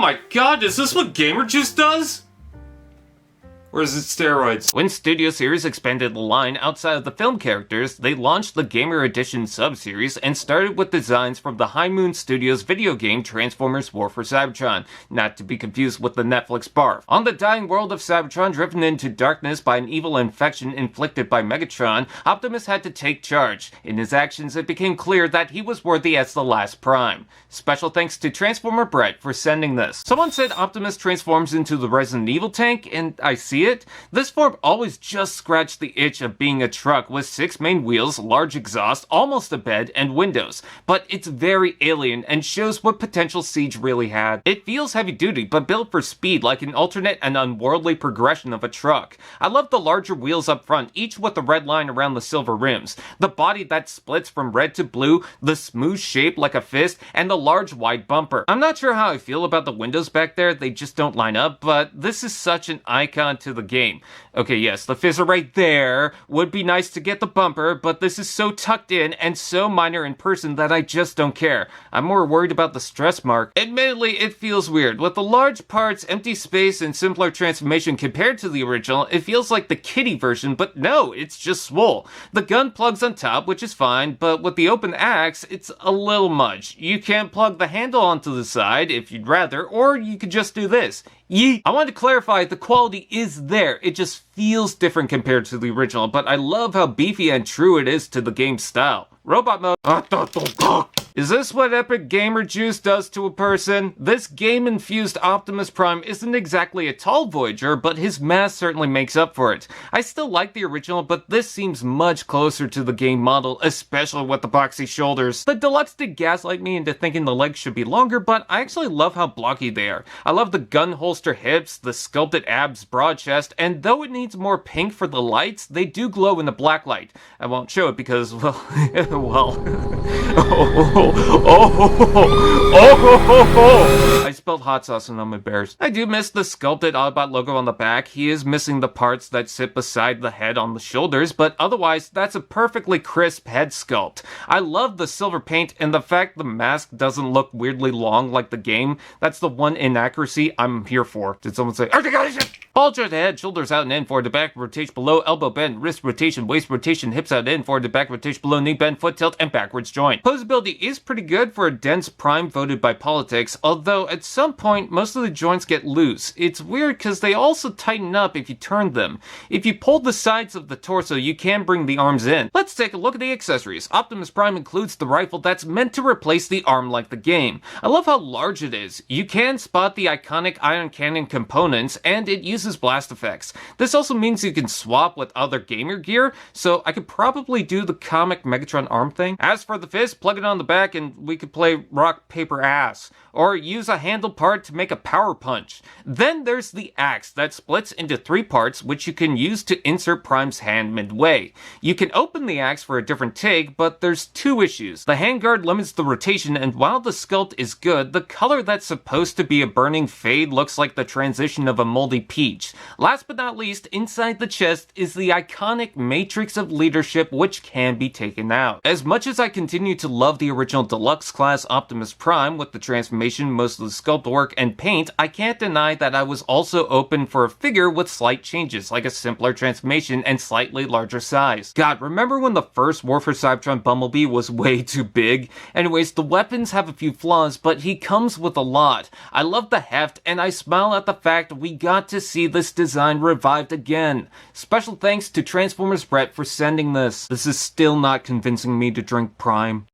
my god, is this what Gamer Juice does? Or is it steroids? When Studio Series expanded the line outside of the film characters, they launched the Gamer Edition sub-series and started with designs from the High Moon Studios video game Transformers War for Cybertron, not to be confused with the Netflix barf. On the dying world of Cybertron driven into darkness by an evil infection inflicted by Megatron, Optimus had to take charge. In his actions, it became clear that he was worthy as the last Prime. Special thanks to Transformer Brett for sending this. Someone said Optimus transforms into the Resident Evil tank, and I see it. This form always just scratched the itch of being a truck with 6 main wheels, large exhaust, almost a bed, and windows. But it's very alien and shows what potential Siege really had. It feels heavy duty, but built for speed like an alternate and unworldly progression of a truck. I love the larger wheels up front, each with the red line around the silver rims, the body that splits from red to blue, the smooth shape like a fist, and the large wide bumper. I'm not sure how I feel about the windows back there, they just don't line up, but this is such an icon to the game. Okay, yes, the fizz are right there. Would be nice to get the bumper, but this is so tucked in and so minor in person that I just don't care. I'm more worried about the stress mark. Admittedly, it feels weird. With the large parts, empty space, and simpler transformation compared to the original, it feels like the kiddie version, but no, it's just swole. The gun plugs on top, which is fine, but with the open axe, it's a little much. You can't plug the handle onto the side if you'd rather, or you could just do this. Yeet. I wanted to clarify, the quality is there, it just feels different compared to the original, but I love how beefy and true it is to the game's style. Robot mode. Is this what Epic Gamer Juice does to a person? This game-infused Optimus Prime isn't exactly a tall Voyager, but his mass certainly makes up for it. I still like the original, but this seems much closer to the game model, especially with the boxy shoulders. The deluxe did gaslight me into thinking the legs should be longer, but I actually love how blocky they are. I love the gun holster hips, the sculpted abs, broad chest, and though it needs more pink for the lights, they do glow in the black light. I won't show it because, well, I spelled hot sauce and I'm embarrassed. I do miss the sculpted Autobot logo on the back. He is missing the parts that sit beside the head on the shoulders, but otherwise, that's a perfectly crisp head sculpt. I love the silver paint and the fact the mask doesn't look weirdly long like the game. That's the one inaccuracy I'm here for. Did someone say, bulge at the head, shoulders out and in, forward to back, rotation below, elbow bend, wrist rotation, waist rotation, hips out and in, forward to back, rotation below, knee bend, foot tilt, and backwards joint. Posability is pretty good for a dense Prime voted by politics, although at some point, most of the joints get loose. It's weird because they also tighten up if you turn them. If you pull the sides of the torso, you can bring the arms in. Let's take a look at the accessories. Optimus Prime includes the rifle that's meant to replace the arm like the game. I love how large it is. You can spot the iconic ion cannon components, and it uses blast effects. This also means you can swap with other gamer gear, so I could probably do the comic Megatron arm thing. As for the fist, plug it on the back and we could play rock, paper, ass. Or use a handle part to make a power punch. Then there's the axe that splits into 3 parts, which you can use to insert Prime's hand midway. You can open the axe for a different take, but there's 2 issues. The handguard limits the rotation, and while the sculpt is good, the color that's supposed to be a burning fade looks like the transition of a moldy peach. Last but not least, inside the chest is the iconic matrix of leadership, which can be taken out. As much as I continue to love the original deluxe class Optimus Prime with the transformation, most of the sculpt work, and paint, I can't deny that I was also open for a figure with slight changes, like a simpler transformation and slightly larger size. God, remember when the first War for Cybertron Bumblebee was way too big? Anyways, the weapons have a few flaws, but he comes with a lot. I love the heft, and I smile at the fact we got to see this design revived again. Special thanks to Transformers Brett for sending this. This is still not convincing me to drink Prime.